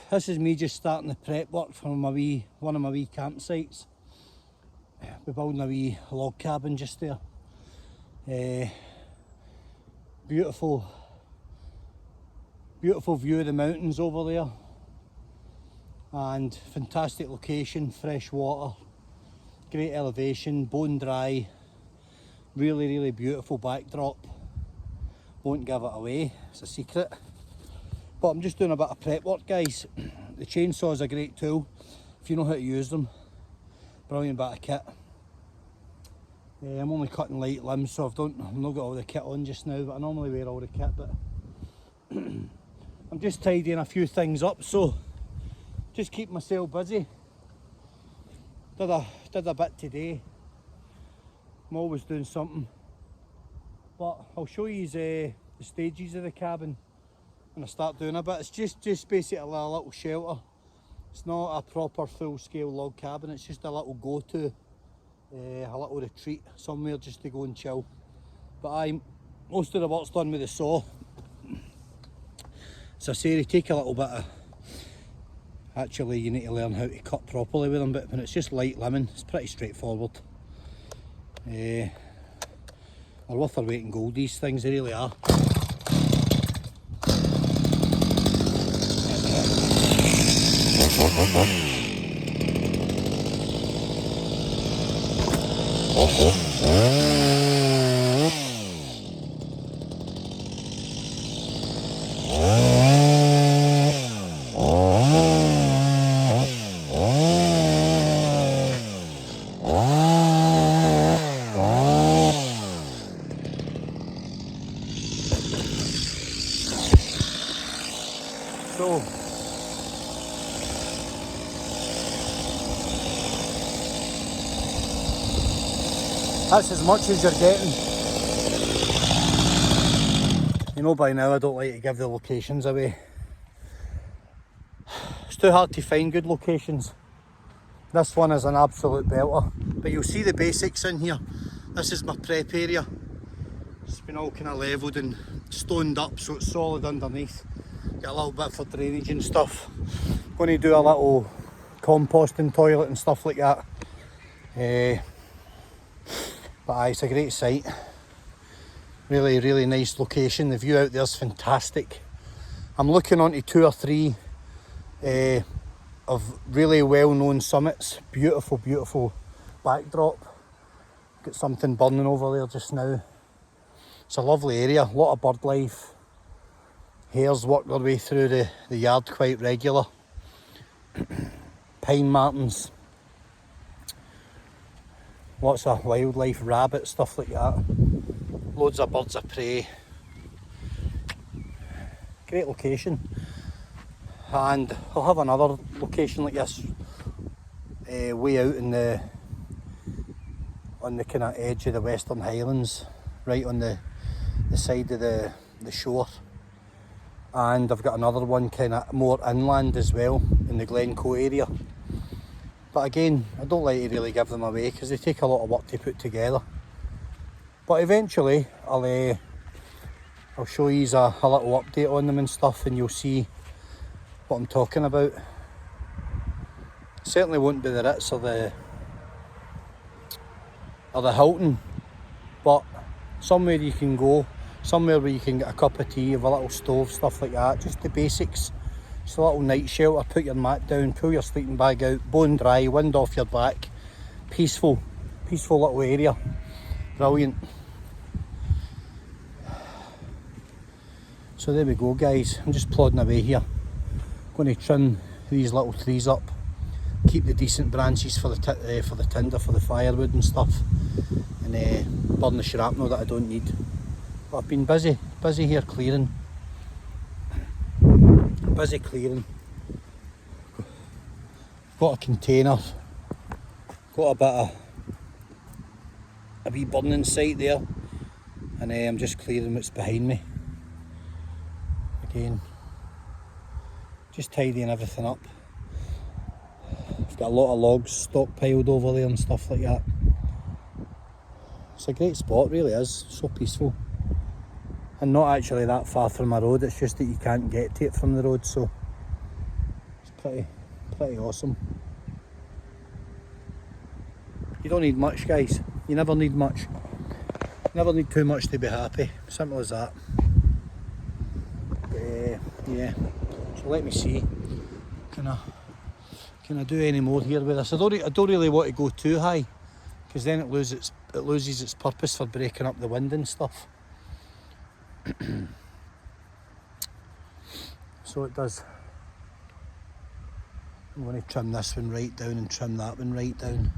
This is me just starting the prep work for one of my wee campsites. We're building a wee log cabin just there. Beautiful view of the mountains over there, and fantastic location, fresh water, great elevation, bone dry, really beautiful backdrop. Won't give it away, it's a secret. But I'm just doing a bit of prep work, guys. The chainsaw is a great tool if you know how to use them. Brilliant bit of kit. I'm only cutting light limbs, so I've not got all the kit on just now, but I normally wear all the kit. But I'm just tidying a few things up, so just keep myself busy. Did a bit today. I'm always doing something. But I'll show you the stages of the cabin when I start doing a bit. It's just basically a little shelter. It's not a proper full-scale log cabin, it's just a little go-to, a little retreat somewhere just to go and chill. But most of the work's done with the saw. As I say, they take a little bit of, actually you need to learn how to cut properly with them, but when it's just light limbing, it's pretty straightforward. They're worth their weight in gold, these things, they really are. So that's as much as you're getting. You know by now I don't like to give the locations away. It's too hard to find good locations. This one is an absolute belter, but you'll see the basics in here. This is my prep area. It's been all kind of levelled and stoned up, so it's solid underneath. Got a little bit for drainage and stuff. Going to do a little composting toilet and stuff like that. But aye, it's a great site. Really nice location. The view out there's fantastic. I'm looking onto 2 or 3 of really well-known summits. Beautiful backdrop. Got something burning over there just now. It's a lovely area, a lot of bird life. Hares work their way through the yard quite regular. Pine martens. Lots of wildlife, rabbits, stuff like that. Loads of birds of prey. Great location. And I'll have another location like this way out on the kind of edge of the Western Highlands, right on the side of the shore. And I've got another one kind of more inland as well, in the Glencoe area. But again, I don't like to really give them away because they take a lot of work to put together. But eventually I'll show you a little update on them and stuff, and you'll see what I'm talking about. Certainly won't be the Ritz or the Hilton, but somewhere you can go, somewhere where you can get a cup of tea, have a little stove, stuff like that, just the basics. Just a little night shelter, put your mat down, pull your sleeping bag out, bone dry, wind off your back. Peaceful little area. Brilliant. So there we go, guys. I'm just plodding away here. Going to trim these little trees up, keep keep the decent branches for the tinder, for the firewood and stuff, and burn the shrapnel that I don't need. But I've been busy here clearing. Busy clearing. Got a container. Got a wee burning site there, and I'm just clearing what's behind me. Again, just tidying everything up. I've got a lot of logs stockpiled over there and stuff like that. It's a great spot, really is. So peaceful, and not actually that far from my road. It's just that you can't get to it from the road, so it's pretty awesome. You don't need much, guys. You never need much. Never need too much to be happy. Simple as that. Yeah. So let me see. Can I do any more here with this? I don't really want to go too high, because then it loses its purpose for breaking up the wind and stuff. So it does. I'm going to trim this one right down and trim that one right down.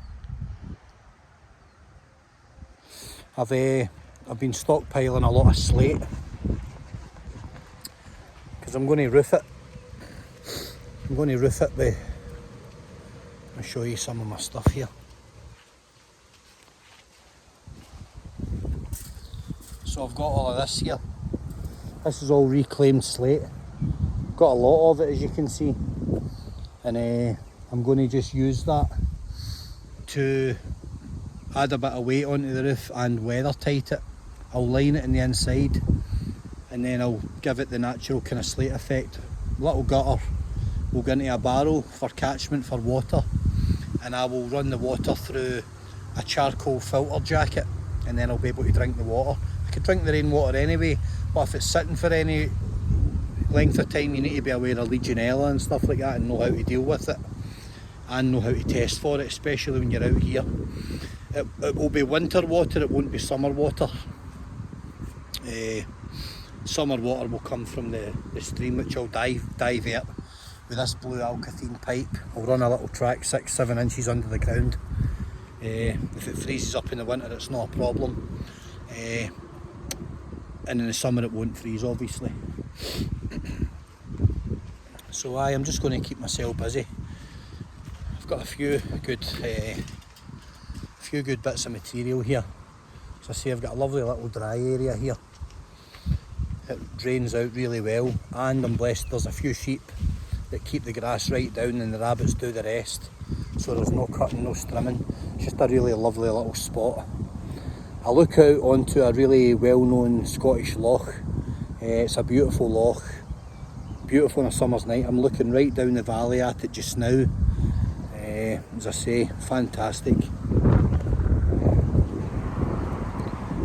I've been stockpiling a lot of slate, because I'm going to roof it. I'll show you some of my stuff here. So I've got all of this here. This is all reclaimed slate. Got a lot of it, as you can see, and I'm going to just use that to add a bit of weight onto the roof and weather tight it. I'll line it in the inside, and then I'll give it the natural kind of slate effect. Little gutter will go into a barrel for catchment for water, and I will run the water through a charcoal filter jacket, and then I'll be able to drink the water. I could drink the rainwater anyway, but if it's sitting for any length of time, you need to be aware of Legionella and stuff like that, and know how to deal with it, and know how to test for it, especially when you're out here. It will be winter water, it won't be summer water. Summer water will come from the stream, which I'll divert with this blue Alcathene pipe. I'll run a little track 6-7 inches under the ground. If it freezes up in the winter, it's not a problem, and in the summer it won't freeze, obviously. So I'm just going to keep myself busy. I've got a few good bits of material here. As I say, I've got a lovely little dry area here. It drains out really well, and I'm blessed there's a few sheep that keep the grass right down, and the rabbits do the rest, so there's no cutting, no strimming. It's just a really lovely little spot. I look out onto a really well-known Scottish loch. It's a beautiful loch, beautiful on a summer's night. I'm looking right down the valley at it just now. As I say, fantastic.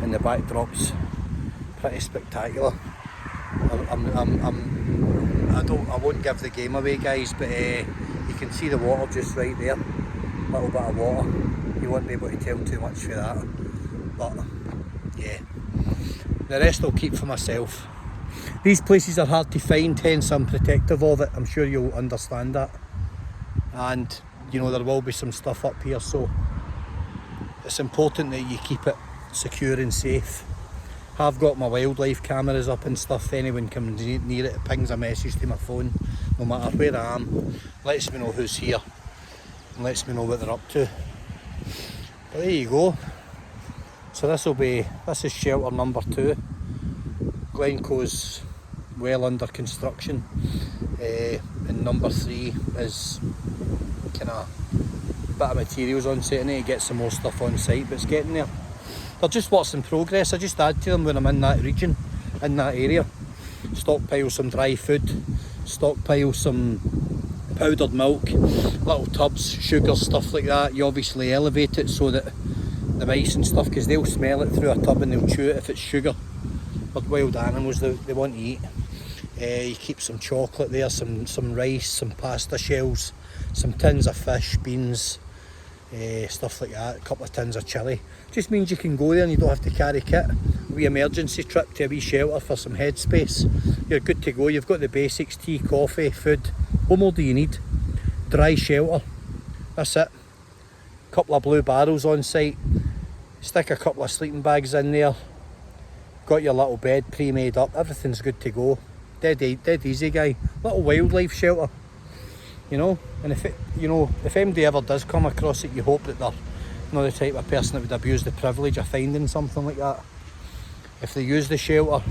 And the backdrop's pretty spectacular. I won't give the game away, guys, but you can see the water just right there. Little bit of water. You won't be able to tell too much for that. But yeah, the rest I'll keep for myself. These places are hard to find, hence I'm protective of it. I'm sure you'll understand that. And you know, there will be some stuff up here, so it's important that you keep it secure and safe. I've got my wildlife cameras up and stuff. Anyone comes near it, pings a message to my phone, no matter where I am, lets me know who's here and lets me know what they're up to. But there you go. So this is shelter number 2. Glencoe's well under construction, and number 3 is kind of a bit of materials on site. I need to get some more stuff on site, but it's getting there. They're just works in progress. I just add to them when I'm in that region, in that area. Stockpile some dry food, stockpile some powdered milk, little tubs, sugar, stuff like that. You obviously elevate it so that the mice and stuff, because they'll smell it through a tub and they'll chew it if it's sugar. But wild animals, they want to eat. You keep some chocolate there, some rice, some pasta shells, some tins of fish, beans, stuff like that, a couple of tins of chilli. Just means you can go there and you don't have to carry kit. A wee emergency trip to a wee shelter for some headspace. You're good to go. You've got the basics: tea, coffee, food. What more do you need? Dry shelter, That's it. Couple of blue barrels on site. Stick a couple of sleeping bags in there. Got your little bed pre-made up. Everything's good to go. Dead easy guy. Little wildlife shelter. You know, and if anybody ever does come across it, you hope that they're not the type of person that would abuse the privilege of finding something like that. If they use the shelter,